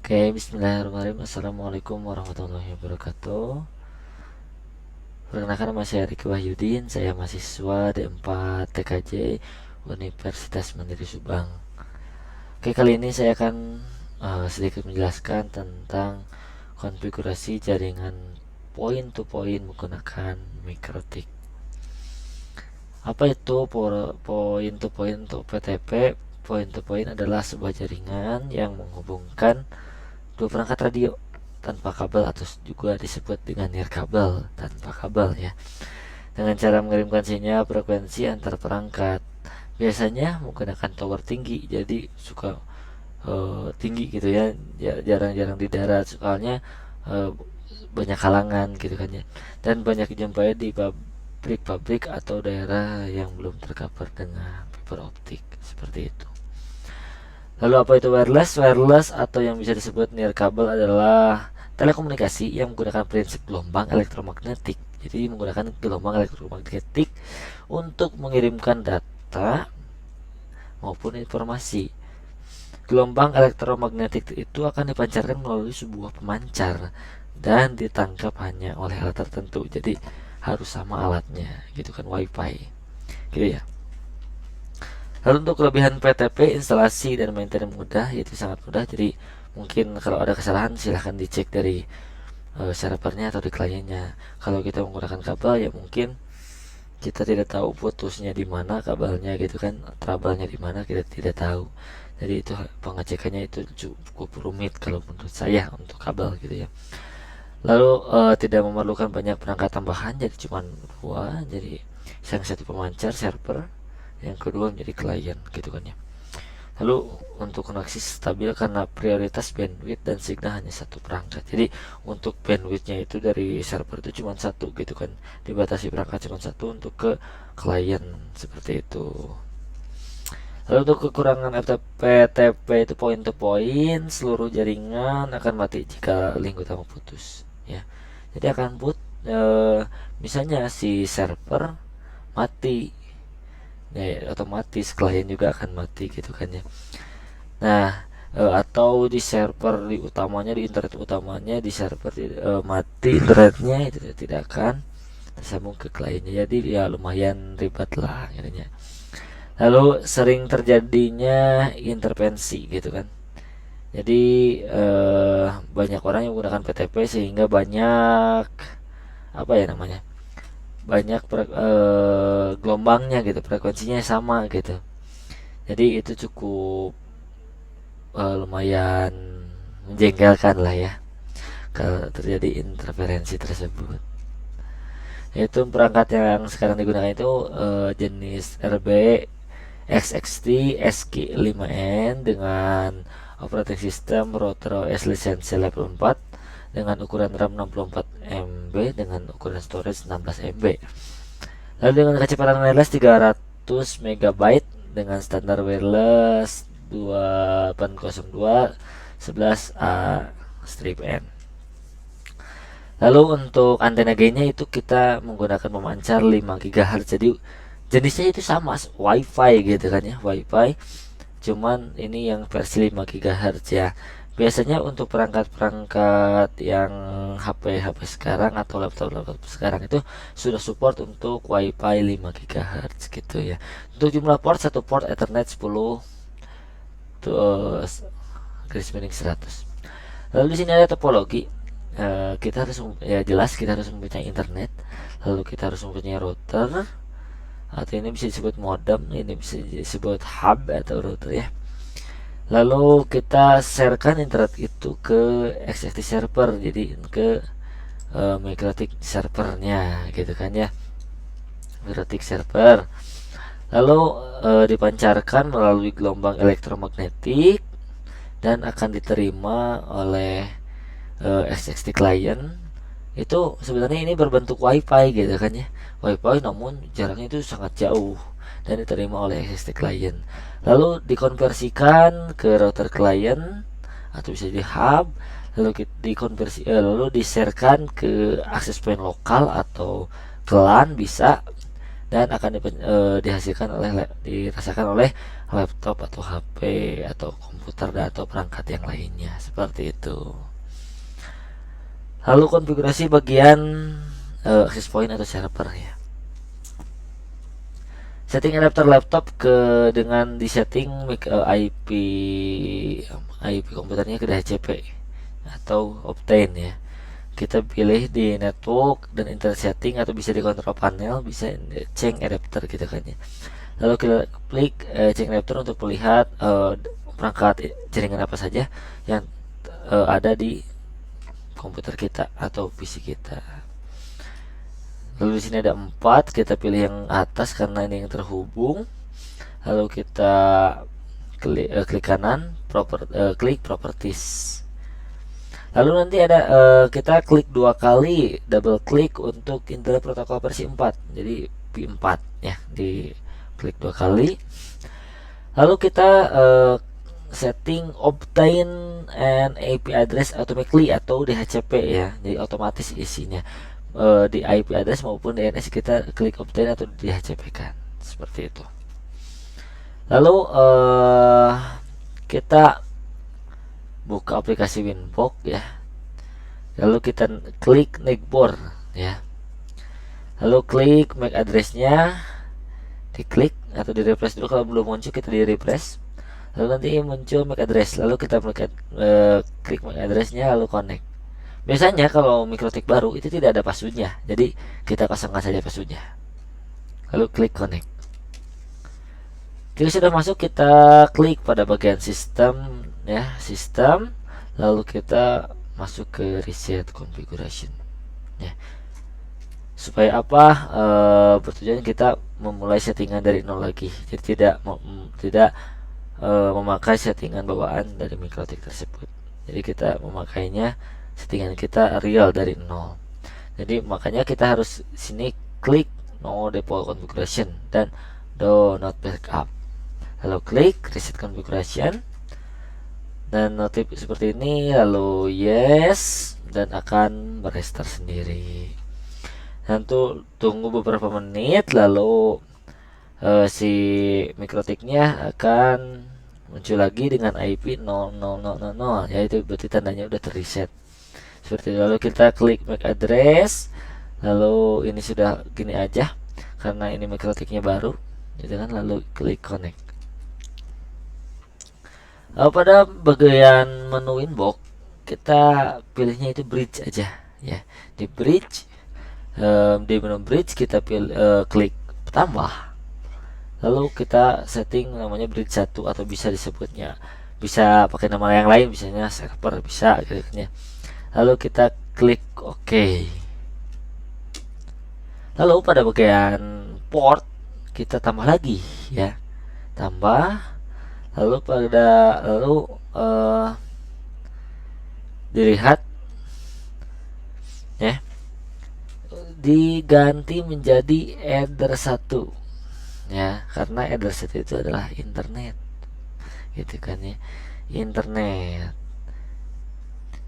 Oke, bismillahirrahmanirrahim. Assalamualaikum warahmatullahi wabarakatuh. Perkenalkan, nama saya Riki Wahyudin. Saya mahasiswa D4 TKJ Universitas Mandiri Subang. Oke, kali ini saya akan sedikit menjelaskan tentang konfigurasi jaringan point to point menggunakan MikroTik. Apa itu point to point untuk PTP? Point to point adalah sebuah jaringan yang menghubungkan dua perangkat radio tanpa kabel, atau juga disebut dengan nirkabel tanpa kabel ya, dengan cara mengirimkan sinyal frekuensi antar perangkat. Biasanya menggunakan tower tinggi, jadi suka tinggi gitu ya, jarang-jarang di darat soalnya banyak halangan gitu kan ya, dan banyak dijumpai di pabrik-pabrik atau daerah yang belum tercover dengan fiber optik seperti itu. Lalu apa itu wireless? Wireless atau yang bisa disebut nirkabel adalah telekomunikasi yang menggunakan prinsip gelombang elektromagnetik. Jadi menggunakan gelombang elektromagnetik untuk mengirimkan data maupun informasi. Gelombang elektromagnetik itu akan dipancarkan melalui sebuah pemancar dan ditangkap hanya oleh alat tertentu. Jadi harus sama alatnya, gitu kan, wifi. Gitu ya. Lalu untuk kelebihan PTP, instalasi dan maintenance mudah, yaitu sangat mudah. Jadi mungkin kalau ada kesalahan silahkan dicek dari servernya atau di kliennya. Kalau kita menggunakan kabel ya mungkin kita tidak tahu putusnya di mana kabelnya gitu kan, trouble-nya di mana kita tidak tahu. Jadi itu pengecekannya itu cukup rumit kalau menurut saya untuk kabel gitu ya. Lalu tidak memerlukan banyak perangkat tambahan, jadi cuma dua. Jadi yang satu pemancar server, yang kedua menjadi klien gitu kan ya. Lalu untuk koneksi stabil karena prioritas bandwidth dan signal hanya satu perangkat. Jadi untuk bandwidthnya itu dari server itu cuma satu gitu kan, dibatasi perangkat cuma satu untuk ke klien seperti itu. Lalu untuk kekurangan FTP itu point to point, seluruh jaringan akan mati jika link utama putus ya. Jadi akan misalnya si server mati ya, otomatis klien juga akan mati gitu kan ya. Nah, atau di server di utamanya, di internet utamanya, di server mati internetnya, itu tidak akan tersambung ke kliennya. Jadi ya lumayan ribet lah akhirnya. Lalu sering terjadinya intervensi gitu kan. Jadi banyak orang yang menggunakan PTP sehingga banyak apa ya namanya, banyak gelombangnya gitu, frekuensinya sama gitu. Jadi itu cukup lumayan menjengkelkan lah ya kalau terjadi interferensi tersebut. Yaitu perangkat yang sekarang digunakan itu jenis RB XXT SQ5N dengan operating system router OS lisensi level 4 dengan ukuran RAM 64 MB dengan ukuran storage 16 MB. Lalu dengan kecepatan wireless 300 MB dengan standar wireless 2802 11A strip N. Lalu untuk antena gainnya itu kita menggunakan pemancar 5 GHz. Jadi jenisnya itu sama wifi gitu kan ya, wifi, cuman ini yang versi 5 GHz ya. Biasanya untuk perangkat-perangkat yang HP sekarang atau laptop sekarang itu sudah support untuk wifi 5 GHz gitu ya. Untuk jumlah port, satu port Ethernet 10 garis miring 100. Lalu di sini ada topologi. Kita harus ya jelas kita harus mempunyai internet, lalu kita harus mempunyai router, atau ini bisa disebut modem, ini bisa disebut hub atau router ya. Lalu kita sharekan internet itu ke XXT server, jadi ke MikroTik servernya gitu kan ya, MikroTik server. Lalu dipancarkan melalui gelombang elektromagnetik dan akan diterima oleh XXT client. Itu sebenarnya ini berbentuk wifi gitu kan ya, wifi namun jaraknya itu sangat jauh dan diterima oleh XXT client. Lalu dikonversikan ke router client atau bisa di hub, lalu lalu di-sharekan ke access point lokal atau ke LAN bisa, dan akan dihasilkan dirasakan oleh laptop atau HP atau komputer atau perangkat yang lainnya, seperti itu. Lalu konfigurasi bagian access point atau server ya. Setting adapter laptop dengan disetting IP komputernya ke DHCP atau Optane ya. Kita pilih di network dan internet setting atau bisa di control panel, bisa change adapter gitu kan ya. Lalu kita klik change adapter untuk melihat perangkat jaringan apa saja yang ada di komputer kita atau PC kita. Lalu di sini ada 4, kita pilih yang atas karena ini yang terhubung. Lalu kita klik kanan, klik properties. Lalu nanti ada kita klik 2 kali, double klik untuk Internet Protocol versi 4. Jadi P4 ya, di klik 2 kali. Lalu kita setting obtain an IP address automatically atau DHCP ya. Jadi otomatis isinya di IP address maupun DNS kita klik obtain atau DHCP kan, seperti itu. Lalu kita buka aplikasi Winbox ya. Lalu kita klik Neighbor ya. Lalu klik MAC addressnya, diklik atau di refresh dulu. Kalau belum muncul kita di refresh. Lalu nanti muncul MAC address. Lalu kita klik MAC addressnya lalu connect. Biasanya kalau mikrotik baru itu tidak ada passwordnya, jadi kita pasangkan saja passwordnya. Lalu klik connect. Jika sudah masuk, kita klik pada bagian sistem ya, sistem. Lalu kita masuk ke reset configuration ya. Supaya apa? Bertujuan kita memulai settingan dari nol lagi, jadi tidak memakai settingan bawaan dari mikrotik tersebut. Jadi kita memakainya settingan kita real dari nol. Jadi makanya kita harus sini klik no default configuration dan do not backup. Lalu klik reset configuration dan notif seperti ini, lalu yes, dan akan merestart sendiri. Nanti tunggu beberapa menit, lalu si mikrotiknya akan muncul lagi dengan IP 0000, yaitu berarti tandanya udah terreset. Seperti itu. Lalu kita klik MAC address, lalu ini sudah gini aja karena ini mikrotiknya baru gitu kan. Lalu klik connect. Pada bagian menu Winbox kita pilihnya itu bridge aja ya. Di bridge, di menu bridge kita klik tambah, lalu kita setting namanya bridge 1 atau bisa disebutnya, bisa pakai nama yang lain, misalnya server bisa gitu kan ya. Lalu kita klik OK. Lalu pada bagian port kita tambah lagi ya, tambah. Lalu dilihat ya, diganti menjadi Eder 1 ya, karena Eder 1 itu adalah internet gitu kan ya, internet.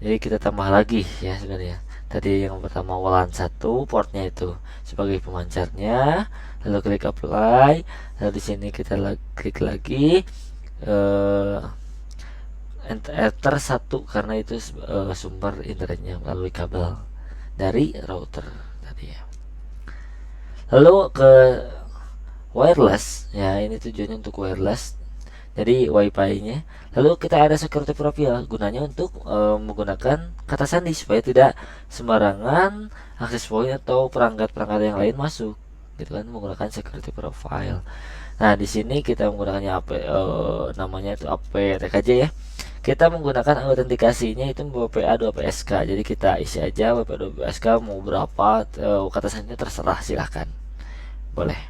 Jadi kita tambah lagi ya sebenarnya. Tadi yang pertama WLAN 1 portnya itu sebagai pemancarnya, lalu klik apply. Lalu di sini kita klik lagi Ether 1 karena itu sumber internetnya melalui kabel dari router tadi ya. Lalu ke wireless ya, ini tujuannya untuk wireless, jadi wifi-nya. Lalu kita ada security profile, gunanya untuk menggunakan kata sandi supaya tidak sembarangan akses point atau perangkat-perangkat yang lain masuk gitu kan, menggunakan security profile. Nah di sini kita menggunakannya namanya itu APTKJ ya. Kita menggunakan autentikasinya itu WPA2PSK. Jadi kita isi aja WPA2PSK mau berapa, kata sandinya terserah, silahkan, boleh.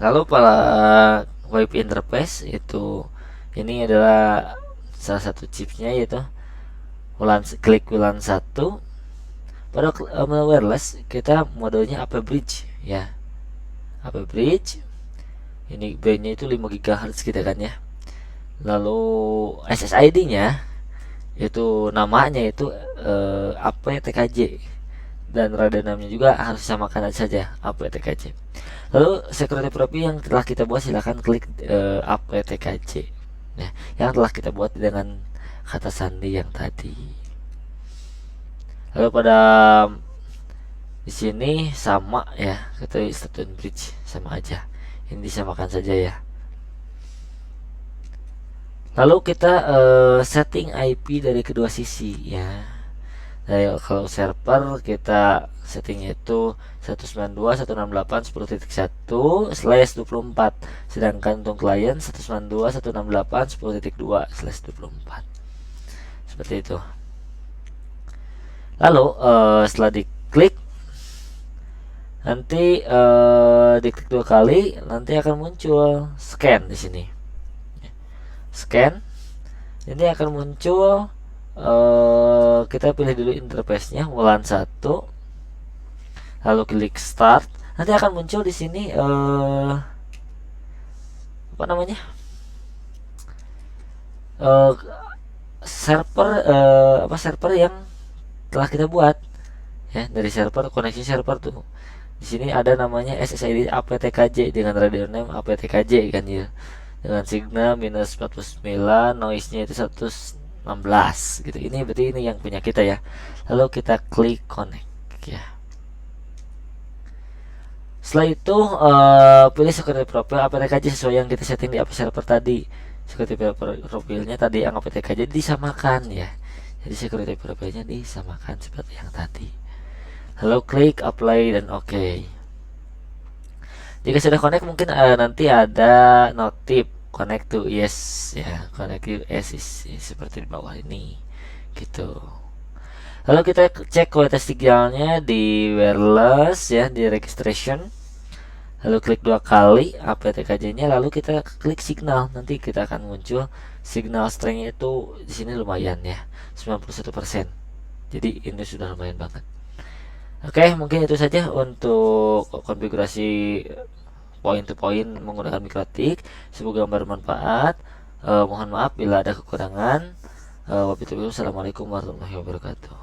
Lalu pada web interface itu, ini adalah salah satu chipsnya yaitu klik WLAN 1. Pada wireless kita modenya AP bridge ya, AP bridge. Ini bandnya itu 5 GHz gitu kan ya. Lalu SSID nya itu namanya itu APTKJ dan radionamnya juga harus disamakan saja aptkj. Lalu security profile yang telah kita buat, silahkan klik aptkj ya, yang telah kita buat dengan kata sandi yang tadi. Lalu pada di sini sama ya, kita Stone Bridge sama aja, ini disamakan saja ya. Lalu kita setting IP dari kedua sisi ya. Kalau server kita settingnya itu 192.168.10.1/24, sedangkan untuk klien 192.168.10.2/24, seperti itu. Lalu setelah diklik, nanti diklik 2 kali, nanti akan muncul scan di sini. Scan ini akan muncul, kita pilih dulu interface-nya Wulan 1, lalu klik start. Nanti akan muncul di sini apa namanya, server yang telah kita buat ya. Dari server, koneksi server tuh di sini ada namanya SSID aptkj dengan radio name aptkj kan ya, dengan signal minus 49, noise-nya itu 116 gitu. Ini berarti ini yang punya kita ya. Lalu kita klik connect ya. Setelah itu pilih security profile aptkj sesuai yang kita setting di API server tadi. Security profile-nya tadi yang aptkj disamakan ya. Jadi security profile-nya disamakan seperti yang tadi. Lalu klik apply dan oke. Jika sudah connect, mungkin nanti ada notif connect to yes ya, connect to yes seperti di bawah ini gitu. Lalu kita cek kualitas signalnya di wireless ya, di registration. Lalu klik 2 kali aptkj nya, lalu kita klik signal. Nanti kita akan muncul signal strength-nya itu di sini lumayan ya, 91%. Jadi ini sudah lumayan banget. Oke, mungkin itu saja untuk konfigurasi point to point menggunakan MikroTik. Semoga bermanfaat. Mohon maaf bila ada kekurangan. Wabillahi taufiq. Assalamualaikum warahmatullahi wabarakatuh.